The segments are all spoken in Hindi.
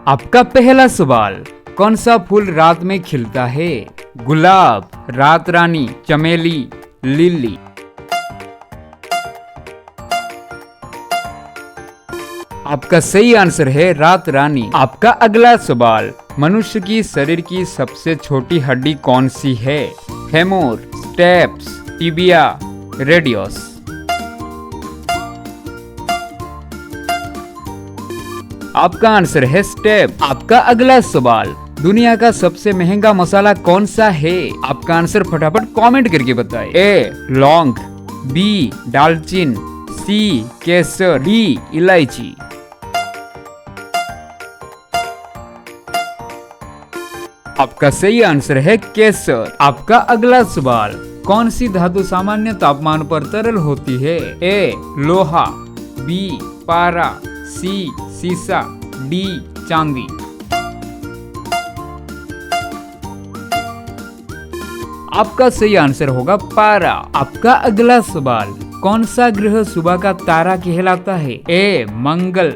आपका पहला सवाल, कौन सा फूल रात में खिलता है? गुलाब, रात रानी, चमेली, लिली। आपका सही आंसर है रात रानी। आपका अगला सवाल, मनुष्य की शरीर की सबसे छोटी हड्डी कौन सी है? फेमोर, स्टेप्स, टिबिया, रेडियस। आपका आंसर है स्टेप। आपका अगला सवाल, दुनिया का सबसे महंगा मसाला कौन सा है? आपका आंसर फटाफट कमेंट करके बताएं। ए लौंग, बी दालचीनी, सी केसर, डी इलायची। आपका सही आंसर है केसर। आपका अगला सवाल, कौन सी धातु सामान्य तापमान पर तरल होती है? ए लोहा, बी पारा, सी सीसा, डी चांदी। आपका सही आंसर होगा पारा। आपका अगला सवाल, कौन सा ग्रह सुबह का तारा कहलाता है? ए मंगल,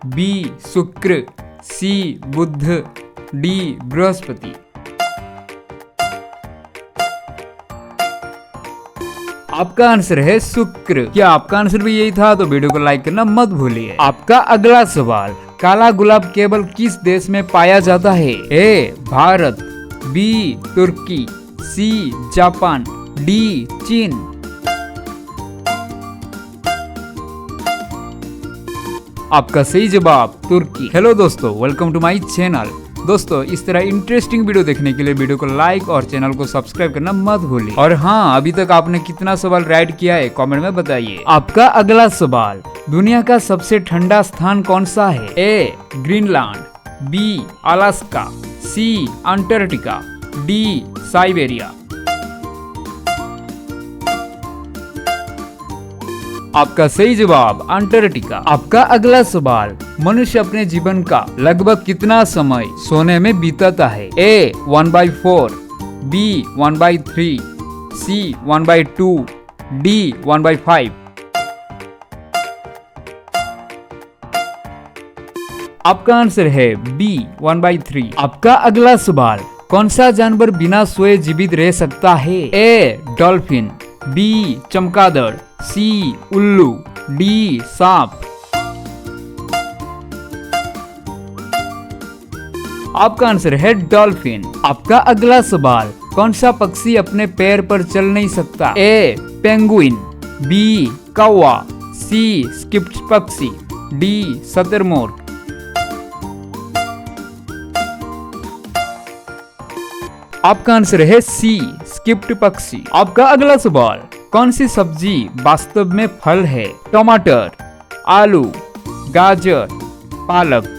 बी शुक्र, सी बुध, डी बृहस्पति। आपका आंसर है शुक्र। क्या आपका आंसर भी यही था? तो वीडियो को लाइक करना मत भूलिए। आपका अगला सवाल, काला गुलाब केवल किस देश में पाया जाता है? ए भारत, बी तुर्की, सी जापान, डी चीन। आपका सही जवाब तुर्की। हेलो दोस्तों, वेलकम टू माय चैनल। दोस्तों, इस तरह इंटरेस्टिंग वीडियो देखने के लिए वीडियो को लाइक और चैनल को सब्सक्राइब करना मत भूलिए। और हाँ, अभी तक आपने कितना सवाल राइट किया है कमेंट में बताइए। आपका अगला सवाल, दुनिया का सबसे ठंडा स्थान कौन सा है? ए ग्रीनलैंड, बी अलास्का, सी अंटार्कटिका, डी साइबेरिया। आपका सही जवाब अंटार्कटिका। आपका अगला सवाल, मनुष्य अपने जीवन का लगभग कितना समय सोने में बिताता है? ए 1/4, बी 1/3, सी 1/2, डी 1/5। आपका आंसर है बी 1/3। आपका अगला सवाल, कौन सा जानवर बिना सोए जीवित रह सकता है? ए डॉल्फिन, बी चमगादड़, सी उल्लू, डी सांप। आपका आंसर है डॉल्फिन। आपका अगला सवाल, कौन सा पक्षी अपने पैर पर चल नहीं सकता? ए पेंगुइन, बी कौवा, सी स्किप्ड पक्षी, डी शुतुरमुर्ग। आपका आंसर है सी स्किप्ड पक्षी। आपका अगला सवाल, कौन सी सब्जी वास्तव में फल है? टमाटर, आलू, गाजर, पालक।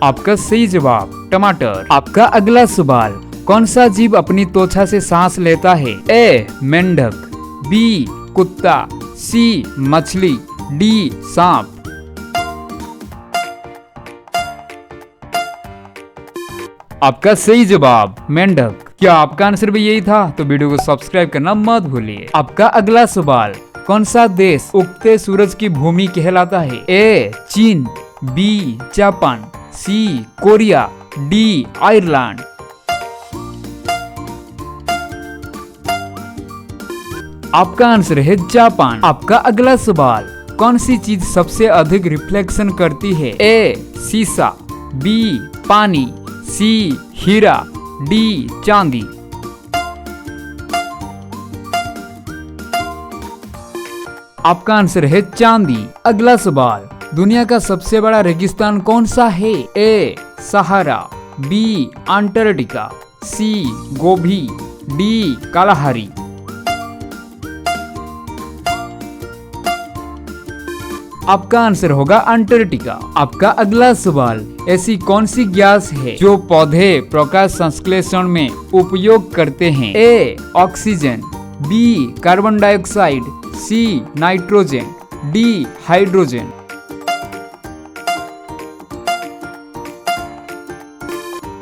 आपका सही जवाब टमाटर। आपका अगला सवाल, कौन सा जीव अपनी त्वचा से सांस लेता है? ए मेंढक, बी कुत्ता, सी मछली, डी सांप। आपका सही जवाब मेंढक। क्या आपका आंसर भी यही था? तो वीडियो को सब्सक्राइब करना मत भूलिए। आपका अगला सवाल, कौन सा देश उगते सूरज की भूमि कहलाता है? ए चीन, बी जापान, सी कोरिया, डी आयरलैंड। आपका आंसर है जापान। आपका अगला सवाल, कौन सी चीज सबसे अधिक रिफ्लेक्शन करती है? ए शीशा, बी पानी, सी हीरा, डी चांदी। आपका आंसर है चांदी। अगला सवाल, दुनिया का सबसे बड़ा रेगिस्तान कौन सा है? ए सहारा, बी अंटार्कटिका, सी गोबी, डी कालाहारी। आपका आंसर होगा अंटार्कटिका। आपका अगला सवाल, ऐसी कौन सी गैस है जो पौधे प्रकाश संश्लेषण में उपयोग करते हैं? A oxygen, B carbon dioxide, C nitrogen, D hydrogen.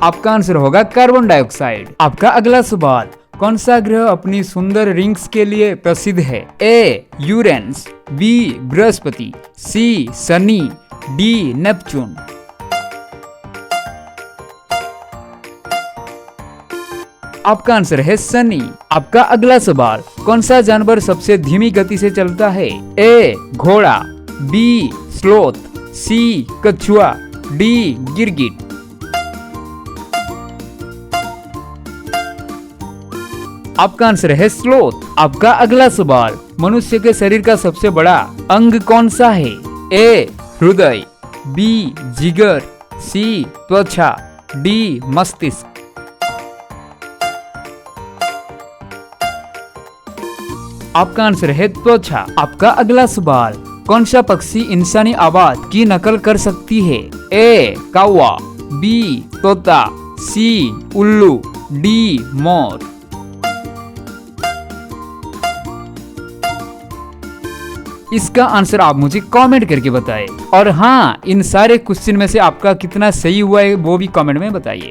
आपका आंसर होगा कार्बन डाइऑक्साइड। आपका अगला सवाल, कौन सा ग्रह अपनी सुंदर रिंग्स के लिए प्रसिद्ध है? ए यूरेनस, बी बृहस्पति, सी शनि, डी नेपच्यून। आपका आंसर है शनि। आपका अगला सवाल, कौन सा जानवर सबसे धीमी गति से चलता है? ए घोड़ा, बी स्लोथ, सी कछुआ, डी गिरगिट। आपका आंसर है स्लोथ। आपका अगला सवाल, मनुष्य के शरीर का सबसे बड़ा अंग कौन सा है? ए हृदय, बी जिगर, सी त्वचा, डी मस्तिष्क। आपका आंसर है त्वचा। आपका अगला सवाल, कौन सा पक्षी इंसानी आवाज की नकल कर सकती है? ए कौवा, बी तोता, सी उल्लू, डी मोर। इसका आंसर आप मुझे कमेंट करके बताएं। और हाँ, इन सारे क्वेश्चन में से आपका कितना सही हुआ है वो भी कमेंट में बताइए।